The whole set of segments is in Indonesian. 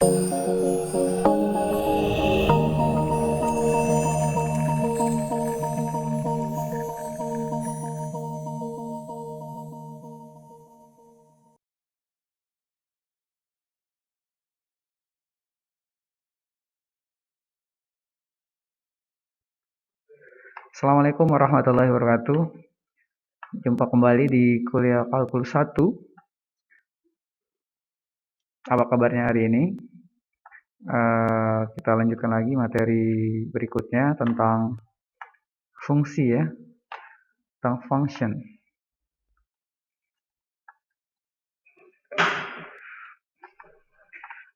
Assalamualaikum warahmatullahi wabarakatuh. Jumpa kembali di kuliah Kalkulus 1. Apa kabarnya hari ini? Kita lanjutkan lagi materi berikutnya tentang fungsi ya, tentang function.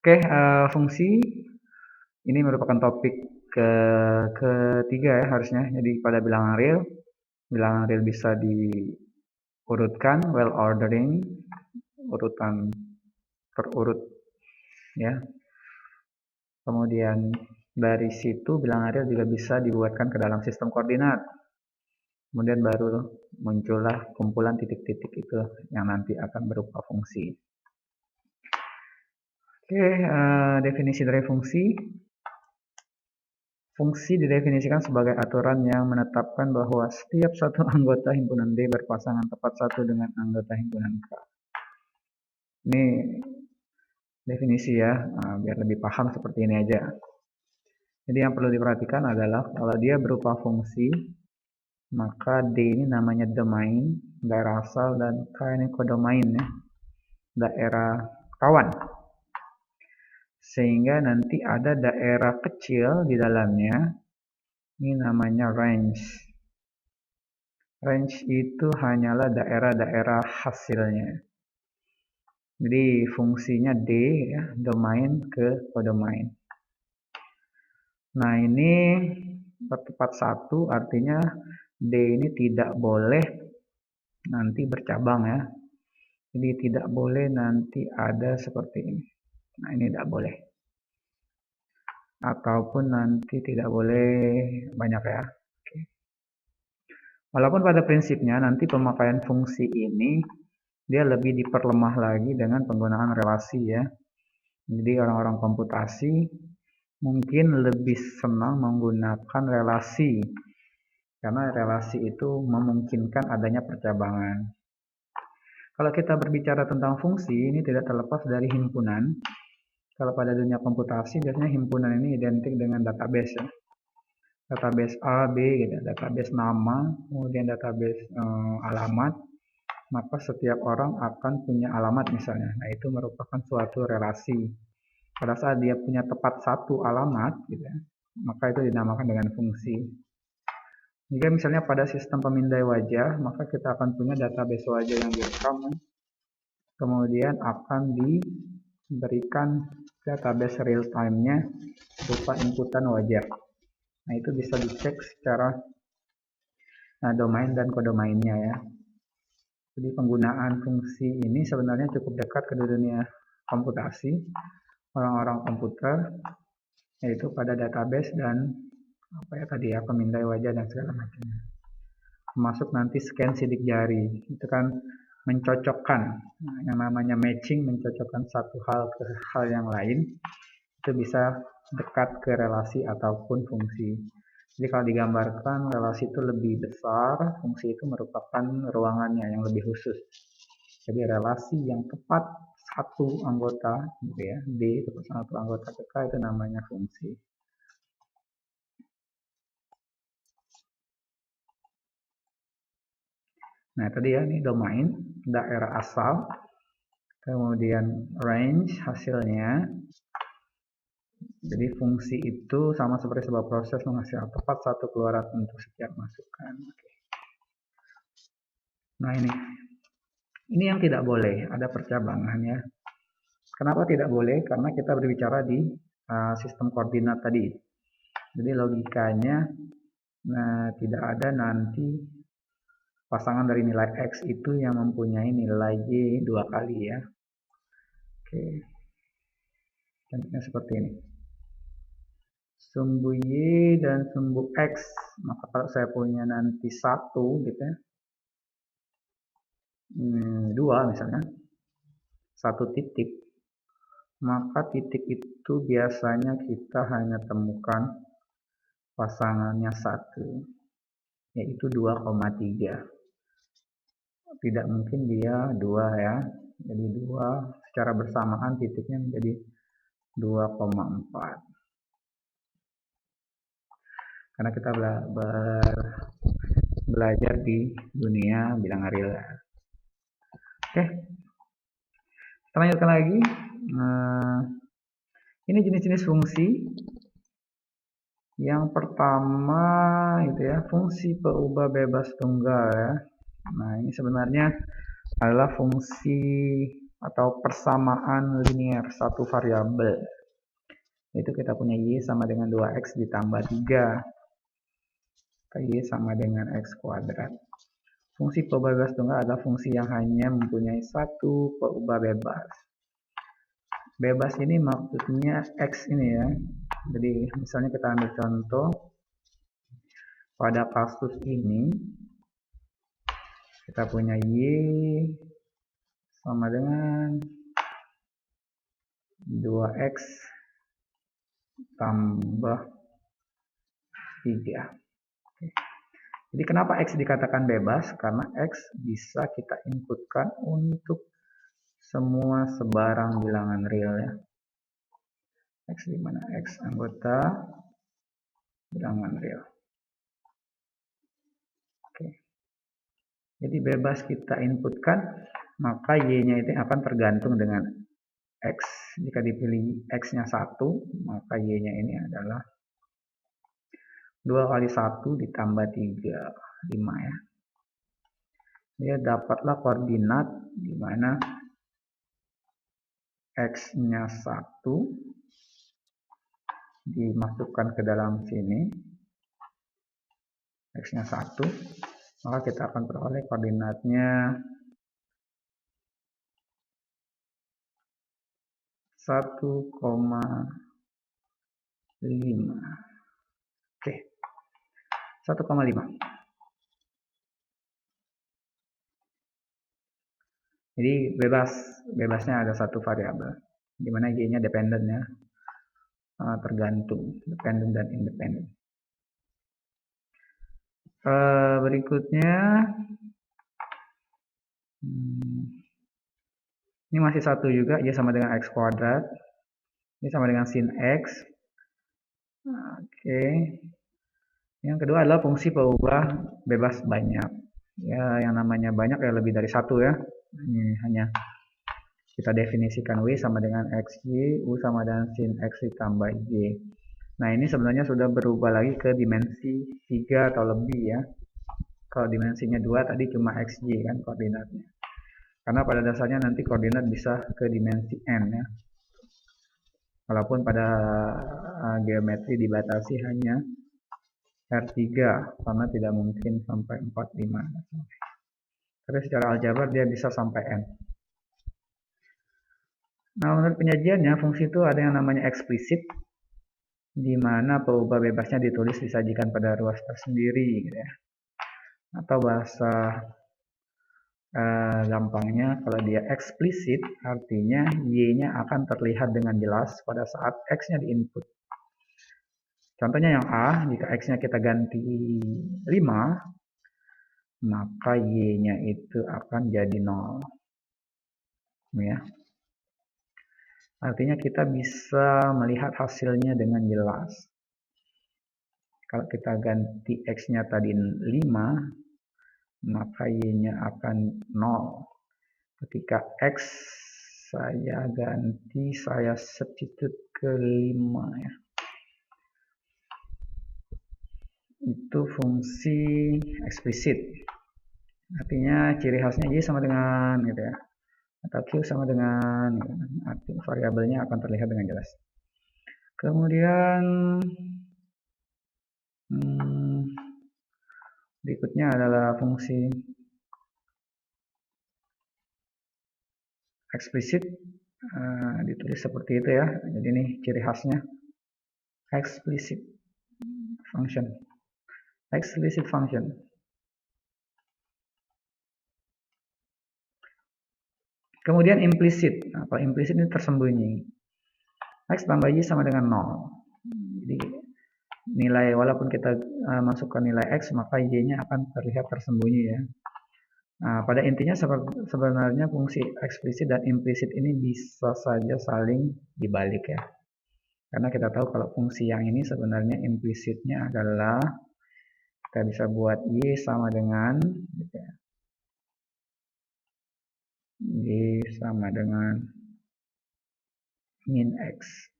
Oke, fungsi ini merupakan topik ketiga ya harusnya. Jadi pada bilangan real bisa diurutkan, well ordering, urutan terurut ya. Kemudian dari situ bilangan real juga bisa dibuatkan ke dalam sistem koordinat. Kemudian baru muncullah kumpulan titik-titik itu yang nanti akan berupa fungsi. Oke, definisi dari fungsi. Fungsi didefinisikan sebagai aturan yang menetapkan bahwa setiap satu anggota himpunan D berpasangan tepat satu dengan anggota himpunan K. Ini definisi ya, biar lebih paham seperti ini aja. Jadi yang perlu diperhatikan adalah kalau dia berupa fungsi, maka D ini namanya domain, daerah asal, dan K ini kodomain ya, daerah kawan. Sehingga nanti ada daerah kecil di dalamnya, ini namanya range. Range itu hanyalah daerah-daerah hasilnya. Jadi fungsinya D ya, domain ke kodomain. Nah ini tepat satu artinya D ini tidak boleh nanti bercabang ya. Jadi tidak boleh nanti ada seperti ini. Nah ini tidak boleh. Ataupun nanti tidak boleh banyak ya. Oke. Walaupun pada prinsipnya nanti pemakaian fungsi ini dia lebih diperlemah lagi dengan penggunaan relasi ya. Jadi orang-orang komputasi mungkin lebih senang menggunakan relasi karena relasi itu memungkinkan adanya percabangan. Kalau kita berbicara tentang fungsi, ini tidak terlepas dari himpunan. Kalau pada dunia komputasi, biasanya himpunan ini identik dengan database ya. Database A, B, gitu. Database nama, kemudian database alamat. Maka setiap orang akan punya alamat misalnya. Nah, itu merupakan suatu relasi. Pada saat dia punya tepat satu alamat, gitu ya, maka itu dinamakan dengan fungsi. Jika misalnya pada sistem pemindai wajah, maka kita akan punya database wajah yang direkam, kemudian akan diberikan database real time-nya berupa inputan wajah. Nah, itu bisa dicek secara domain dan kodomainnya ya. Jadi penggunaan fungsi ini sebenarnya cukup dekat ke dunia komputasi, orang-orang komputer, yaitu pada database dan pemindai wajah dan segala macamnya. Termasuk nanti scan sidik jari, itu kan mencocokkan, yang namanya matching, mencocokkan satu hal ke hal yang lain, itu bisa dekat ke relasi ataupun fungsi. Jadi kalau digambarkan relasi itu lebih besar, fungsi itu merupakan ruangannya yang lebih khusus. Jadi relasi yang tepat satu anggota, gitu ya, D tepat satu anggota ke K itu namanya fungsi. Nah tadi ya, ini domain, daerah asal, kemudian range hasilnya. Jadi fungsi itu sama seperti sebuah proses menghasilkan tepat satu keluaran untuk setiap masukan. Oke. Nah ini yang tidak boleh, ada percabangan ya. Kenapa tidak boleh? Karena kita berbicara di sistem koordinat tadi. Jadi logikanya tidak ada nanti pasangan dari nilai X itu yang mempunyai nilai Y 2 kali ya. Oke. Contohnya seperti ini. Sumbu Y dan sumbu X. Maka kalau saya punya nanti 1 gitu ya. 2 misalnya. 1 titik. maka titik itu biasanya kita hanya temukan pasangannya 1, yaitu 2,3. Tidak mungkin dia 2 ya. Jadi 2 secara bersamaan titiknya menjadi 2,4. Karena kita belajar di dunia bilangan real. Oke. Kita lanjutkan lagi. Ini jenis-jenis fungsi. Yang pertama itu ya, fungsi peubah bebas tunggal ya. Nah, ini sebenarnya adalah fungsi atau persamaan linear satu variabel. Itu kita punya y sama dengan 2x ditambah 3. Y sama dengan x kuadrat. Fungsi peubah bebas tunggal adalah fungsi yang hanya mempunyai satu peubah bebas. Bebas ini maksudnya x ini ya. Jadi misalnya kita ambil contoh pada kasus ini kita punya y sama dengan 2x tambah 3. Jadi kenapa x dikatakan bebas? Karena x bisa kita inputkan untuk semua sebarang bilangan real ya. X di mana? X anggota bilangan real. Oke. Jadi bebas kita inputkan, maka y-nya itu akan tergantung dengan x. Jika dipilih x-nya 1, maka y-nya ini adalah 2 kali 1 ditambah 3, 5 ya. Dia dapatlah koordinat di mana x-nya 1 dimasukkan ke dalam sini. X-nya 1, maka kita akan peroleh koordinatnya 1,5. Oke. 1,5. Jadi bebasnya ada satu variabel, di mana y-nya dependen ya, tergantung, dependen dan independen. Berikutnya, ini masih satu juga, y sama dengan x kuadrat, y sama dengan sin x. Oke. Yang kedua adalah fungsi peubah bebas banyak. Ya, yang namanya banyak ya lebih dari satu ya. Ini hanya kita definisikan w sama dengan xy, u sama dengan sin x ditambah y. Nah, ini sebenarnya sudah berubah lagi ke dimensi 3 atau lebih ya. Kalau dimensinya 2 tadi cuma xy kan koordinatnya. Karena pada dasarnya nanti koordinat bisa ke dimensi n ya. Walaupun pada geometri dibatasi hanya R3 karena tidak mungkin sampai 4, 5. Tapi secara aljabar dia bisa sampai n. Nah, menurut penyajiannya fungsi itu ada yang namanya eksplisit, di mana peubah bebasnya ditulis disajikan pada ruas tersendiri gitu ya. Atau bahasa gampangnya kalau dia eksplisit artinya y-nya akan terlihat dengan jelas pada saat x-nya diinput. Contohnya yang A, jika x-nya kita ganti 5, maka y-nya itu akan jadi 0. Ya. Artinya kita bisa melihat hasilnya dengan jelas. Kalau kita ganti x-nya tadi 5, maka y-nya akan 0. Ketika x saya ganti, saya substitute ke 5 ya. Itu fungsi eksplisit. Artinya ciri khasnya y sama dengan gitu ya. Atau q sama dengan gitu. Arti variabelnya akan terlihat dengan jelas. Kemudian berikutnya adalah fungsi eksplisit, ditulis seperti itu ya. Jadi ini ciri khasnya explicit function. Explicit function. Kemudian implisit. Kalau implisit ini tersembunyi. X tambah Y sama dengan 0. Jadi nilai, walaupun kita masukkan nilai X, maka Y-nya akan terlihat tersembunyi ya. Nah, pada intinya sebenarnya fungsi eksplisit dan implisit ini bisa saja saling dibalik ya. Karena kita tahu kalau fungsi yang ini sebenarnya implisitnya adalah kita bisa buat Y sama dengan gitu ya, Y sama dengan min X.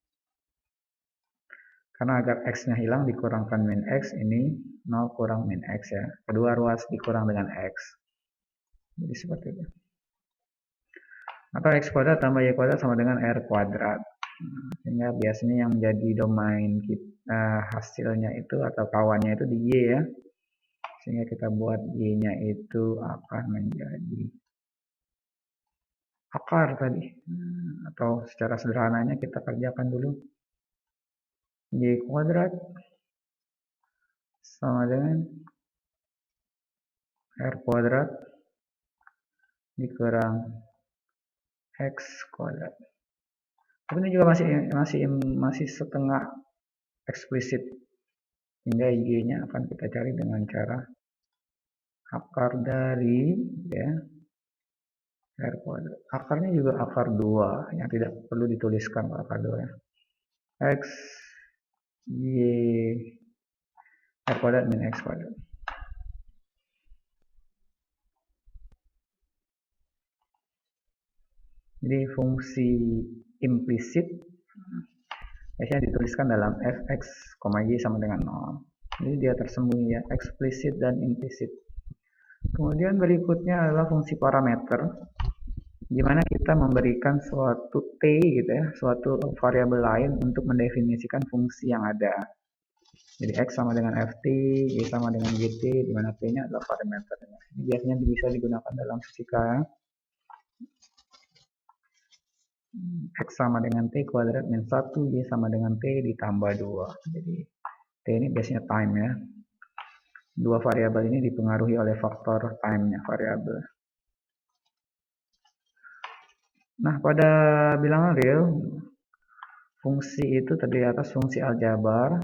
Karena agar X-nya hilang dikurangkan min X, ini 0 kurang min X ya. Kedua ruas dikurang dengan X. Jadi seperti itu. Atau X kuadrat tambah Y kuadrat sama dengan R kuadrat. Sehingga biasanya yang menjadi domain kita, hasilnya itu atau kawannya itu di Y ya. Sehingga kita buat Y-nya itu akan menjadi akar tadi. Atau secara sederhananya kita kerjakan dulu. Y kuadrat sama dengan R kuadrat dikurang X kuadrat. Tapi ini juga masih setengah eksplisit. Hingga Y-nya akan kita cari dengan cara akar dari ya, R kuadrat. Akarnya juga akar 2 yang tidak perlu dituliskan akar 2 ya. X Y R kuadrat min X kuadrat. Jadi fungsi implisit biasanya dituliskan dalam fx, y sama dengan 0. Jadi dia tersembunyi ya, eksplisit dan implisit. Kemudian berikutnya adalah fungsi parameter, di mana kita memberikan suatu t gitu ya, suatu variabel lain untuk mendefinisikan fungsi yang ada. Jadi x sama dengan ft, y sama dengan gt, di mana t-nya adalah parameter. Ini biasanya bisa digunakan dalam fisika. X sama dengan T kuadrat min 1, Y sama dengan T ditambah 2. Jadi T ini biasanya time ya. Dua variabel ini dipengaruhi oleh faktor time-nya variabel. Nah, pada bilangan real, fungsi itu terdiri atas fungsi aljabar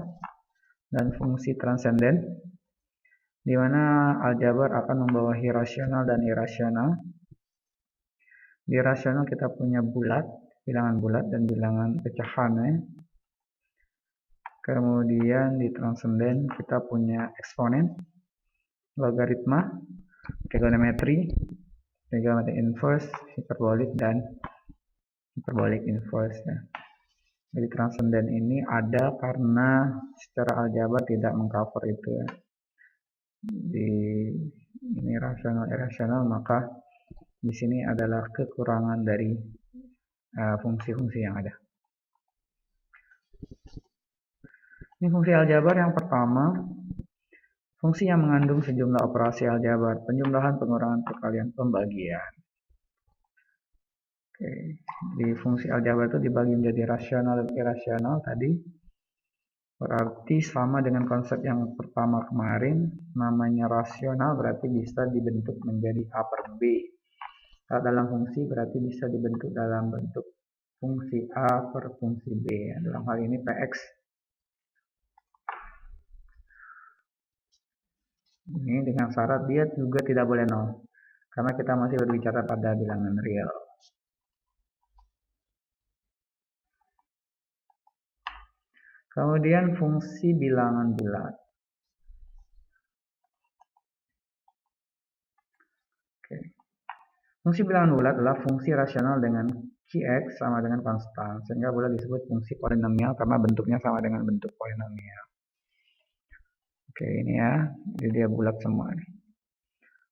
dan fungsi transenden, di mana aljabar akan membawahi rasional dan irasional. Di rasional kita punya bulat, bilangan bulat dan bilangan pecahan ya. Kemudian di transenden kita punya eksponen, logaritma, trigonometri inverse, hiperbolik, dan hiperbolik inverse ya. Jadi transenden ini ada karena secara aljabar tidak mengcover itu ya. Di ini rasional irasional, maka di sini adalah kekurangan dari fungsi-fungsi yang ada. Ini fungsi aljabar yang pertama, fungsi yang mengandung sejumlah operasi aljabar, penjumlahan, pengurangan, perkalian, pembagian. Oke, di fungsi aljabar itu dibagi menjadi rasional dan irasional tadi. Berarti sama dengan konsep yang pertama kemarin, namanya rasional berarti bisa dibentuk menjadi A per B. Kalau dalam fungsi berarti bisa dibentuk dalam bentuk fungsi A per fungsi B. Dalam hal ini Px. Ini dengan syarat dia juga tidak boleh 0. Karena kita masih berbicara pada bilangan real. Kemudian fungsi bilangan bulat. Oke. Fungsi bilangan bulat adalah fungsi rasional dengan Qx sama dengan konstan, sehingga boleh disebut fungsi polinomial karena bentuknya sama dengan bentuk polinomial. Oke, ini ya, jadi dia bulat semua nih.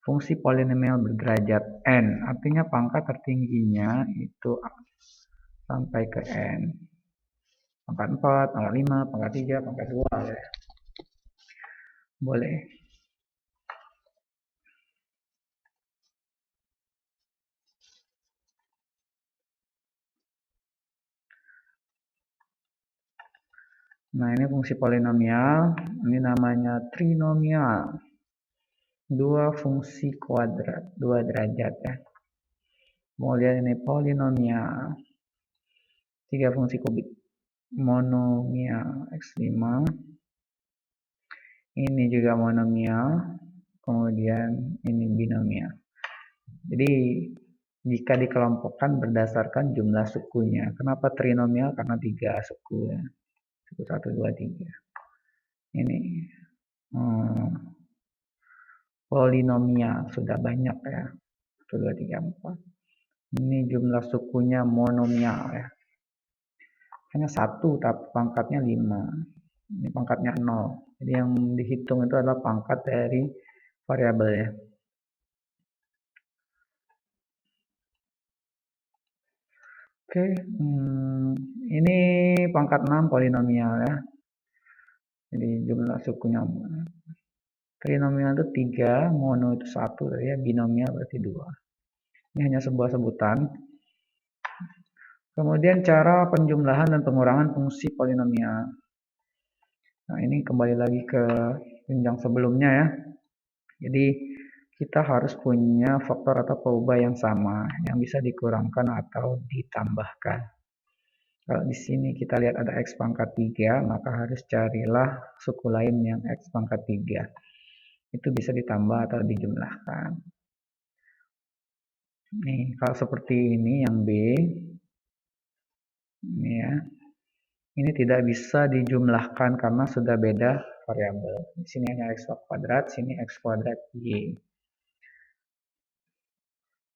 Fungsi polinomial berderajat n, artinya pangkat tertingginya itu sampai ke n. Pangkat 4, pangkat 5, pangkat 3, pangkat 2 ya. Boleh. Nah, ini fungsi polinomial, ini namanya trinomial. Dua fungsi kuadrat, 2 derajat ya. Kemudian ini polinomial, 3 fungsi kubik. monomial X5, ini juga monomial, kemudian ini binomial. Jadi jika dikelompokkan berdasarkan jumlah sukunya. Kenapa trinomial? Karena 3 suku ya. Suku 1, 2, 3. Ini polinomial sudah banyak ya. 1, 2, 3, 4. Ini jumlah sukunya monomial ya. Hanya 1 tapi pangkatnya 5. Ini pangkatnya 0. Jadi yang dihitung itu adalah pangkat dari variabel ya. Oke, ini pangkat 6 polinomial ya. Jadi jumlah sukunya trinomial itu 3, mono itu 1 ya, binomial berarti 2. Ini hanya sebuah sebutan. Kemudian cara penjumlahan dan pengurangan fungsi polinomial. Nah, ini kembali lagi ke jenjang sebelumnya ya. Jadi kita harus punya faktor atau peubah yang sama, yang bisa dikurangkan atau ditambahkan. Kalau di sini kita lihat ada X pangkat 3, maka harus carilah suku lain yang X pangkat 3. Itu bisa ditambah atau dijumlahkan. Nih, kalau seperti ini yang B, ini ya. Ini tidak bisa dijumlahkan karena sudah beda variabel. Di sini hanya X kuadrat, sini X kuadrat Y.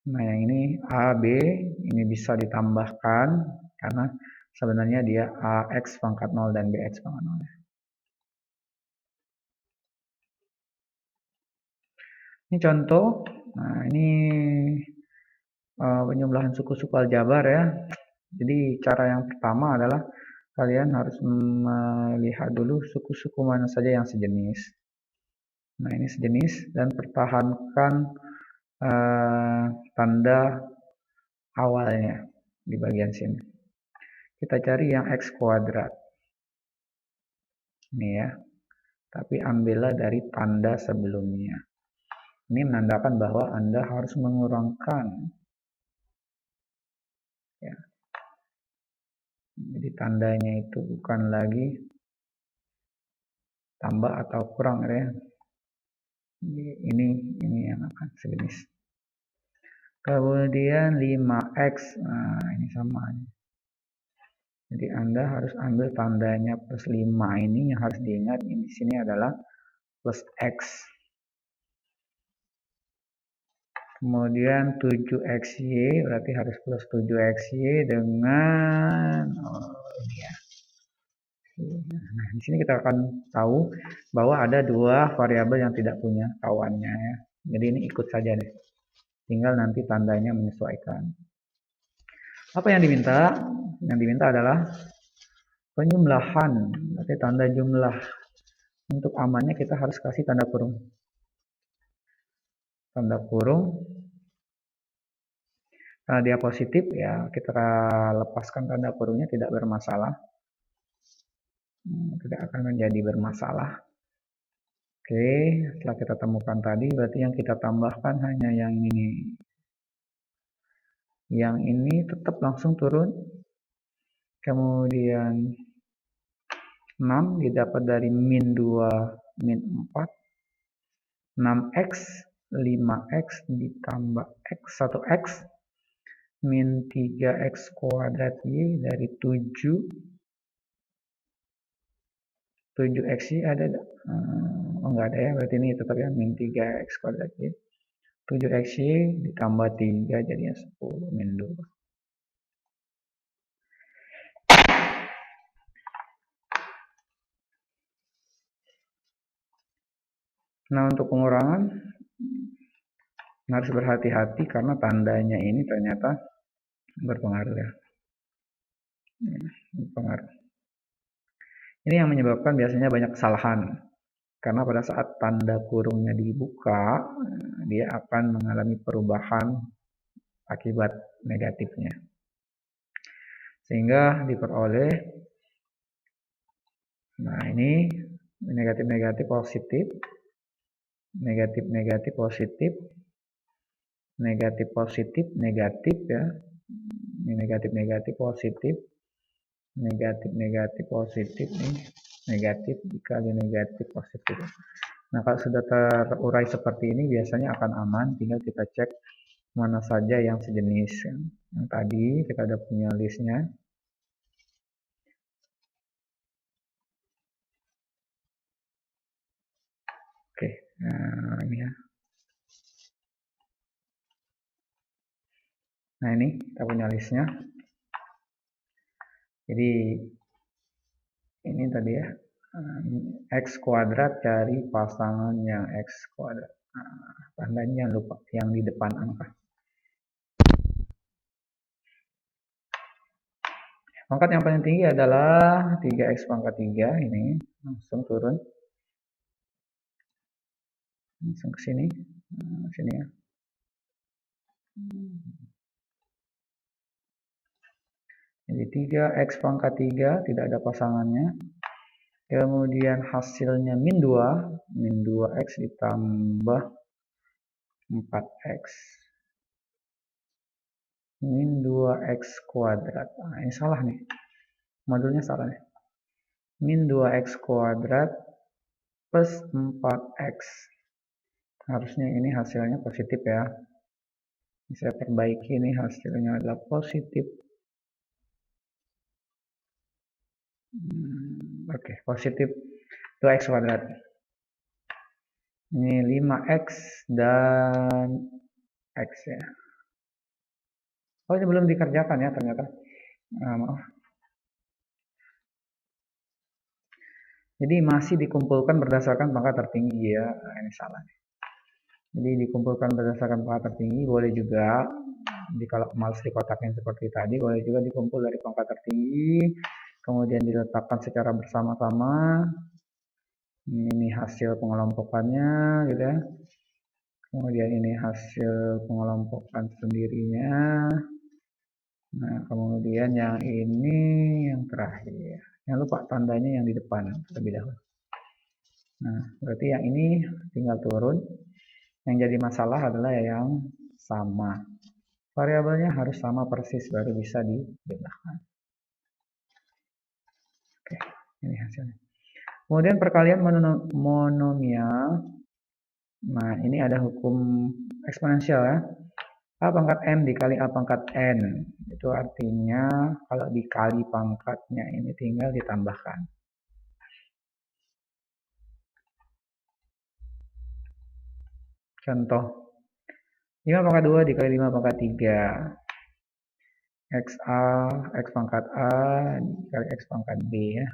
Nah, yang ini A, B, ini bisa ditambahkan karena sebenarnya dia AX pangkat 0 dan BX pangkat 0. Ini contoh. Nah, ini penjumlahan suku-suku aljabar ya. Jadi cara yang pertama adalah kalian harus melihat dulu suku-suku mana saja yang sejenis. Nah, ini sejenis dan pertahankan tanda awalnya di bagian sini. Kita cari yang X kuadrat. Ini ya. Tapi ambillah dari tanda sebelumnya. Ini menandakan bahwa Anda harus mengurangkan. Ya. Jadi tandanya itu bukan lagi tambah atau kurang ya. Ini yang akan sejenis. Kemudian 5X. Nah, ini sama. Jadi Anda harus ambil tandanya plus 5 ini yang harus diingat. Ini di sini adalah plus X. Kemudian 7XY berarti harus plus 7XY dengan ini ya. Nah, di sini kita akan tahu bahwa ada dua variabel yang tidak punya kawannya ya. Jadi ini ikut saja deh. Tinggal nanti tandanya menyesuaikan. Apa yang diminta? Yang diminta adalah penjumlahan. Berarti tanda jumlah. Untuk amannya kita harus kasih tanda kurung. Tanda kurung. Karena dia positif ya kita lepaskan tanda kurungnya tidak bermasalah. Tidak akan menjadi bermasalah. Oke, setelah kita temukan tadi berarti yang kita tambahkan hanya yang ini. Yang ini tetap langsung turun. Kemudian 6 didapat dari min 2 min 4. 6x 5x ditambah x 1x min 3x kuadrat y dari 7x ada enggak ada ya, berarti ini tetap ya min 3x kuadrat y. 7xy ditambah 3 jadinya 10 min 2. Nah, untuk pengurangan harus berhati-hati karena tandanya ini ternyata berpengaruh ya. Berpengaruh. Ini yang menyebabkan biasanya banyak kesalahan. Karena pada saat tanda kurungnya dibuka, dia akan mengalami perubahan akibat negatifnya. Sehingga diperoleh, nah ini negatif-negatif positif, negatif-negatif positif, negatif-positif negatif ya, ini negatif-negatif positif, Negatif, negatif, positif nih. Negatif dikali negatif, positif. Nah, kalau sudah terurai seperti ini biasanya akan aman. Tinggal kita cek mana saja yang sejenis. Yang tadi kita ada punya listnya. Oke, nah ini ya. Nah ini kita punya listnya. Jadi ini tadi ya, X kuadrat cari pasangan yang X kuadrat. Nah, tandanya lupa yang di depan angka. Pangkat yang paling tinggi adalah 3X pangkat 3. Ini langsung turun. Langsung ke sini. Nah, sini ya. Jadi 3X pangkat 3 tidak ada pasangannya. Kemudian hasilnya min 2. Min 2X ditambah 4X. Min 2X kuadrat. Nah, ini salah nih. Modulnya salah nih. Min 2X kuadrat plus 4X. Harusnya ini hasilnya positif ya. Saya perbaiki, ini hasilnya adalah positif. Oke, positif 2X kuadrat. Ini 5X dan X ya. Oh, ini belum dikerjakan ya ternyata. Maaf. Jadi masih dikumpulkan berdasarkan pangkat tertinggi ya. Nah, ini salah. Jadi dikumpulkan berdasarkan pangkat tertinggi, boleh juga. Jadi kalau males dikotakin seperti tadi, boleh juga dikumpul dari pangkat tertinggi, kemudian diletakkan secara bersama-sama. Ini hasil pengelompokannya, gitu ya. Kemudian ini hasil pengelompokan sendirinya. Nah, kemudian yang ini yang terakhir. Jangan lupa tandanya yang di depan terlebih dahulu. Nah, berarti yang ini tinggal turun. Yang jadi masalah adalah yang sama. Variabelnya harus sama persis baru bisa dijumlahkan. Oke, ini hasilnya. Kemudian perkalian monomial. Nah, ini ada hukum eksponensial ya. A pangkat M dikali A pangkat N. Itu artinya kalau dikali pangkatnya ini tinggal ditambahkan. Contoh, 5 pangkat 2 dikali 5 pangkat 3. X pangkat A dikali X pangkat B ya.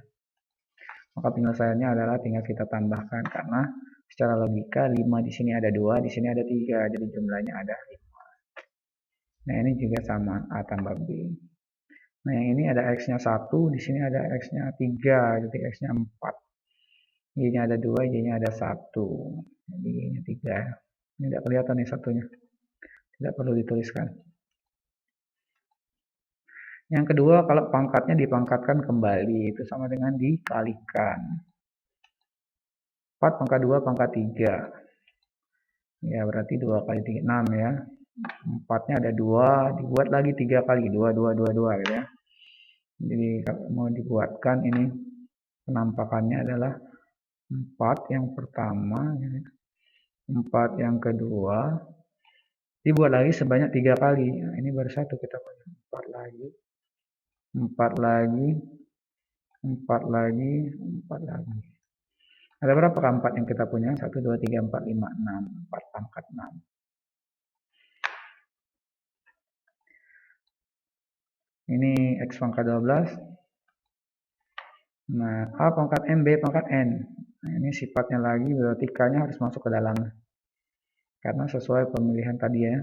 Maka penyelesaiannya adalah tinggal kita tambahkan karena secara logika 5 di sini ada 2, di sini ada 3, jadi jumlahnya ada 5. Nah, ini juga sama A tambah B. Nah, yang ini ada X-nya 1, di sini ada X-nya 3, jadi X-nya 4. Y-nya ada 2, Y-nya ada 1. Jadi Y-nya 3. Ini tidak kelihatan nih satunya. Tidak perlu dituliskan. Yang kedua, kalau pangkatnya dipangkatkan kembali, itu sama dengan dikalikan. 4 pangkat 2 pangkat 3. Ya, berarti 2 kali 3, 6 ya. 4-nya ada 2, dibuat lagi 3 kali, 2, 2, 2, 2 gitu ya. Jadi kalau mau dibuatkan ini penampakannya adalah 4 yang pertama, 4 yang kedua, dibuat lagi sebanyak 3 kali. Nah, ini baru satu kita punya. 4 lagi, 4 lagi, 4 lagi, 4 lagi. Ada berapa keempat yang kita punya? 1, 2, 3, 4, 5, 6. 4 pangkat 6. Ini X pangkat 12. Nah, A pangkat M, B pangkat N. Nah, ini sifatnya lagi, berarti K-nya harus masuk ke dalam. Karena sesuai pemilihan tadi ya.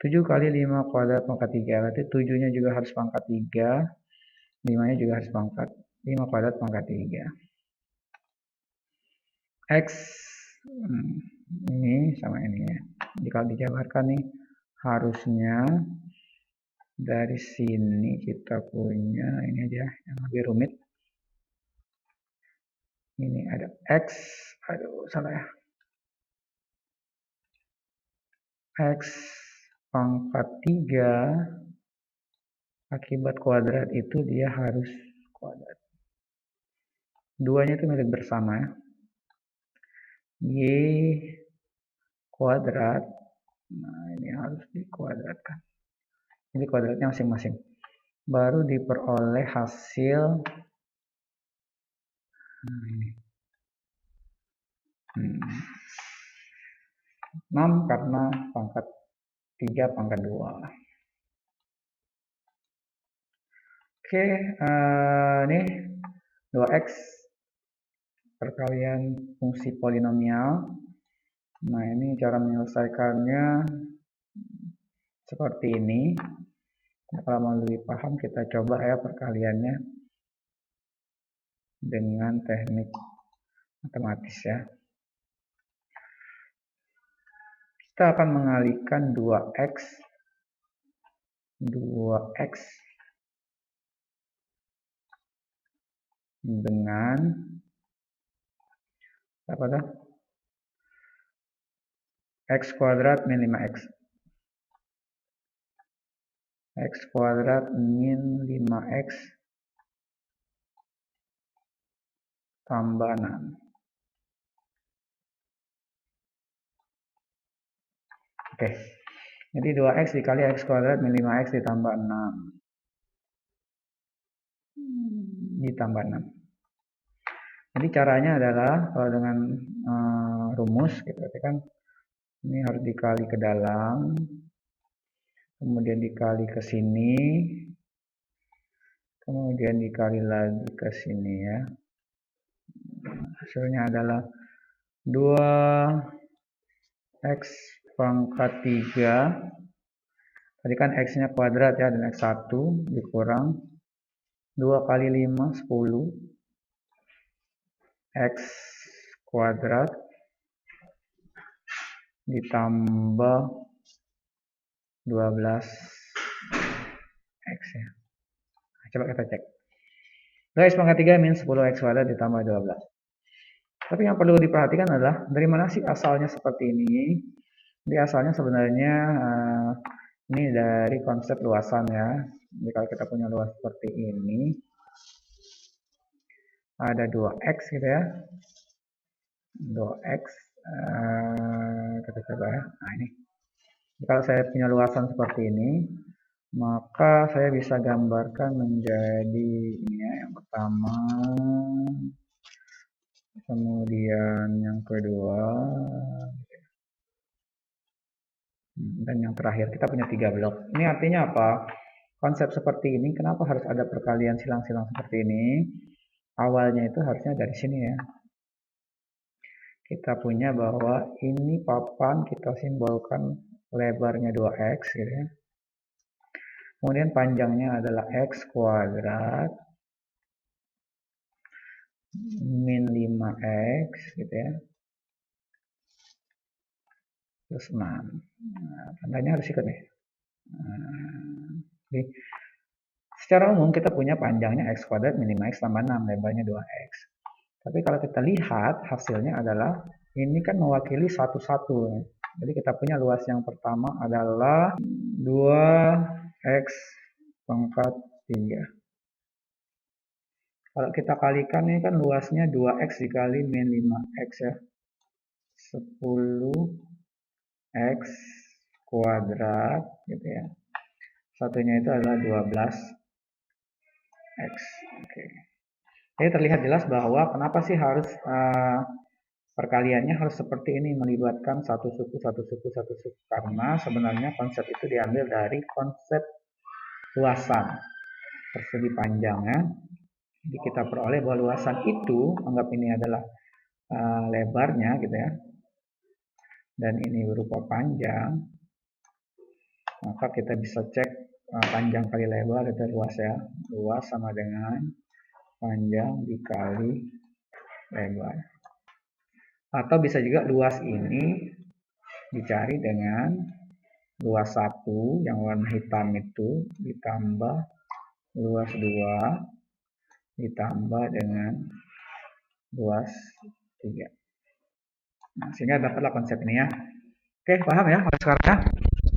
7 kali 5 kuadrat pangkat 3. Berarti 7-nya juga harus pangkat 3. 5-nya juga harus pangkat 5 kuadrat pangkat 3. X ini sama ini ya. Jadi kalau dijabarkan nih, harusnya dari sini kita punya ini aja yang lebih rumit. Ini ada X, aduh salah ya. X pangkat 3 Akibat kuadrat itu dia harus kuadrat. Duanya itu milik bersama ya. Y kuadrat. Nah, ini harus dikuadratkan. Ini kuadratnya masing-masing. Baru diperoleh hasil. Nah, ini. 6 karena pangkat 3 pangkat 2. Oke, ini 2x perkalian fungsi polinomial. Nah, ini cara menyelesaikannya seperti ini. Nah, kalau mau lebih paham, kita coba ya perkaliannya dengan teknik matematis ya. Kita akan mengalihkan 2x dengan apa dah? X kuadrat min 5x. X kuadrat min 5x tambah 6. Oke. Jadi 2x dikali x kuadrat min 5x ditambah 6. Ditambah 6. Jadi caranya adalah kalau dengan rumus gitu, kan ini harus dikali ke dalam, kemudian dikali ke sini, kemudian dikali lagi ke sini ya. Hasilnya adalah 2x pangkat 3. Tadi kan x-nya kuadrat ya, dan x1 dikurang 2 kali 5, 10. X kuadrat ditambah 12 x ya. Nah, coba kita cek. 2x pangkat 3 min 10 x kuadrat ditambah 12. Tapi yang perlu diperhatikan adalah dari mana sih asalnya seperti ini. Jadi asalnya sebenarnya ini dari konsep luasan ya. Jadi kalau kita punya luas seperti ini, ada 2x gitu ya. 2x kita coba ya. Nah, ini. Kalau saya punya luasan seperti ini, maka saya bisa gambarkan menjadi ini ya, yang pertama, kemudian yang kedua, dan yang terakhir. Kita punya 3 blok. Ini artinya apa? Konsep seperti ini, kenapa harus ada perkalian silang-silang seperti ini? Awalnya itu harusnya dari sini ya. Kita punya bahwa ini papan, kita simbolkan lebarnya 2x gitu ya. Kemudian panjangnya adalah x kuadrat min 5x gitu ya. Plus 6. Nah, tandanya harus ikut nih. Jadi, secara umum kita punya panjangnya x kuadrat min 5x tambah 6, lebarnya 2x. Tapi kalau kita lihat hasilnya adalah ini kan mewakili satu-satu ya. Jadi kita punya luas yang pertama adalah 2x pangkat 3. Kalau kita kalikan ini kan luasnya 2x dikali min 5x ya. 10x kuadrat gitu ya. Satunya itu adalah 12x. Oke. Jadi terlihat jelas bahwa kenapa sih harus perkaliannya harus seperti ini, melibatkan satu suku, karena sebenarnya konsep itu diambil dari konsep luasan persegi panjang ya. Jadi kita peroleh bahwa luasan itu, anggap ini adalah lebarnya gitu ya, dan ini berupa panjang, maka kita bisa cek panjang kali lebar itu luas ya. Luas sama dengan panjang dikali lebar. Atau bisa juga luas ini dicari dengan luas 1 yang warna hitam itu ditambah luas 2 ditambah dengan luas 3. Nah, sehingga dapatlah konsep ini ya. Oke, paham ya sekarang ya?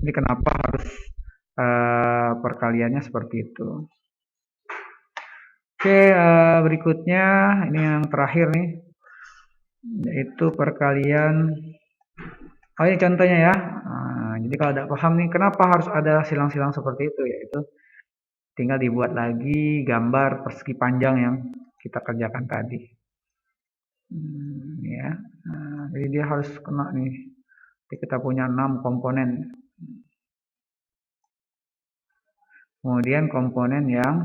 Ini kenapa harus perkaliannya seperti itu. Oke, berikutnya ini yang terakhir nih, yaitu perkalian. Oh ini contohnya ya. Jadi kalau tidak paham nih, kenapa harus ada silang-silang seperti itu, yaitu tinggal dibuat lagi gambar persegi panjang yang kita kerjakan tadi. Ya, jadi dia harus kena nih. Jadi kita punya 6 komponen. Kemudian komponen yang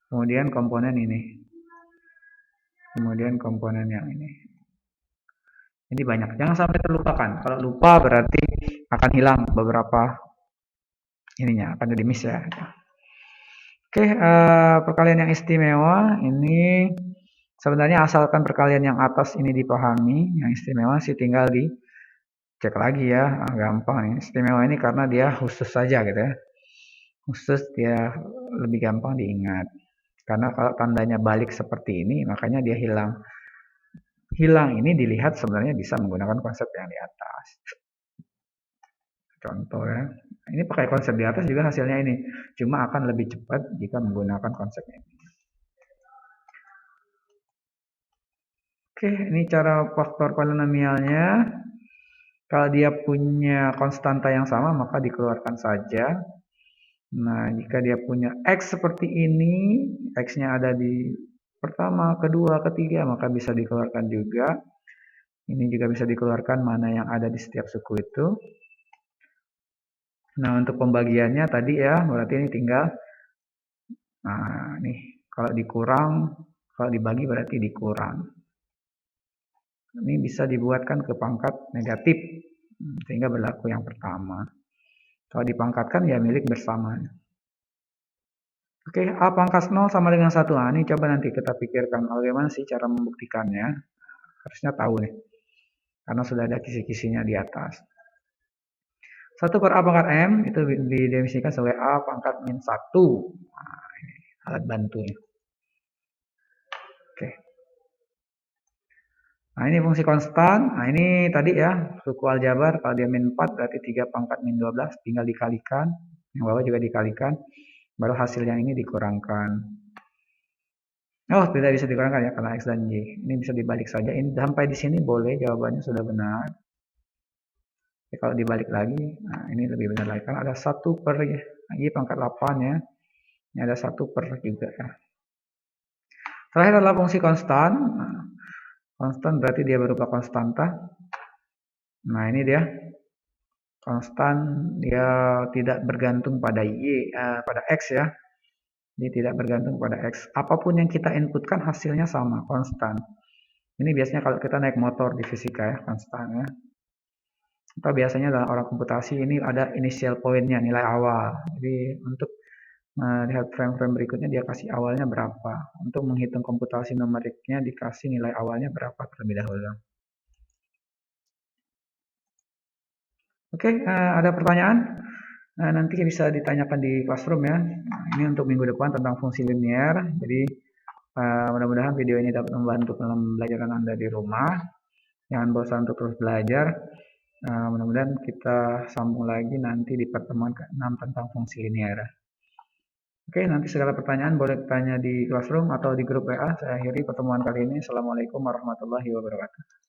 kemudian komponen ini. Kemudian komponen yang ini. Jadi banyak. Jangan sampai terlupakan. Kalau lupa berarti akan hilang beberapa ininya, akan jadi miss ya. Oke, perkalian yang istimewa ini sebenarnya asalkan perkalian yang atas ini dipahami, yang istimewa sih tinggal dicek lagi ya, gampang nih. Istimewa ini karena dia khusus saja gitu ya. Khusus dia lebih gampang diingat. Karena kalau tandanya balik seperti ini, makanya dia hilang. Hilang ini dilihat sebenarnya bisa menggunakan konsep yang di atas. Contoh ya. Ini pakai konsep di atas juga hasilnya ini. Cuma akan lebih cepat jika menggunakan konsep ini. Oke, ini cara faktor polinomialnya. Kalau dia punya konstanta yang sama, maka dikeluarkan saja. Nah, jika dia punya X seperti ini, X-nya ada di pertama, kedua, ketiga, maka bisa dikeluarkan juga. Ini juga bisa dikeluarkan mana yang ada di setiap suku itu. Nah, untuk pembagiannya tadi ya, berarti ini tinggal. Nah, nih, kalau dikurang, kalau dibagi berarti dikurang. Ini bisa dibuatkan ke pangkat negatif, sehingga berlaku yang pertama. Kalau dipangkatkan ya milik bersama. Oke, A pangkat 0 sama dengan 1. Nah, ini coba nanti kita pikirkan bagaimana sih cara membuktikannya. Harusnya tahu nih, karena sudah ada kisi-kisinya di atas. 1 per A pangkat M itu didefinisikan sebagai A pangkat min 1. Nah, ini alat bantunya. Oke. Nah, ini fungsi konstan. Nah, ini tadi ya, suku aljabar. Kalau dia min 4 berarti 3 pangkat min 12. Tinggal dikalikan. Yang bawah juga dikalikan. Baru hasil yang ini dikurangkan. Oh, tidak bisa dikurangkan ya karena X dan Y. Ini bisa dibalik saja. Ini sampai di sini boleh, jawabannya sudah benar. Jadi kalau dibalik lagi, nah ini lebih benar lagi. Karena ada 1 per Y pangkat 8 ya. Ini ada 1 per juga ya. Terakhir adalah fungsi konstan. Nah, konstan berarti dia berupa konstanta. Nah ini dia. Konstan dia tidak bergantung pada pada X ya. Dia tidak bergantung pada X. Apapun yang kita inputkan hasilnya sama, konstan. Ini biasanya kalau kita naik motor di fisika ya, konstan ya. Atau biasanya dalam orang komputasi ini ada initial point-nya, nilai awal. Jadi untuk melihat frame-frame berikutnya dia kasih awalnya berapa. Untuk menghitung komputasi numeriknya dikasih nilai awalnya berapa terlebih dahulu. Oke, ada pertanyaan? Nanti bisa ditanyakan di classroom ya. Ini untuk minggu depan tentang fungsi linier. Jadi mudah-mudahan video ini dapat membantu dalam pembelajaran Anda di rumah. Jangan bosan untuk terus belajar. Mudah-mudahan kita sambung lagi nanti di pertemuan ke-6 tentang fungsi linier. Oke, nanti segala pertanyaan boleh tanya di classroom atau di grup WA. Saya akhiri pertemuan kali ini. Assalamualaikum warahmatullahi wabarakatuh.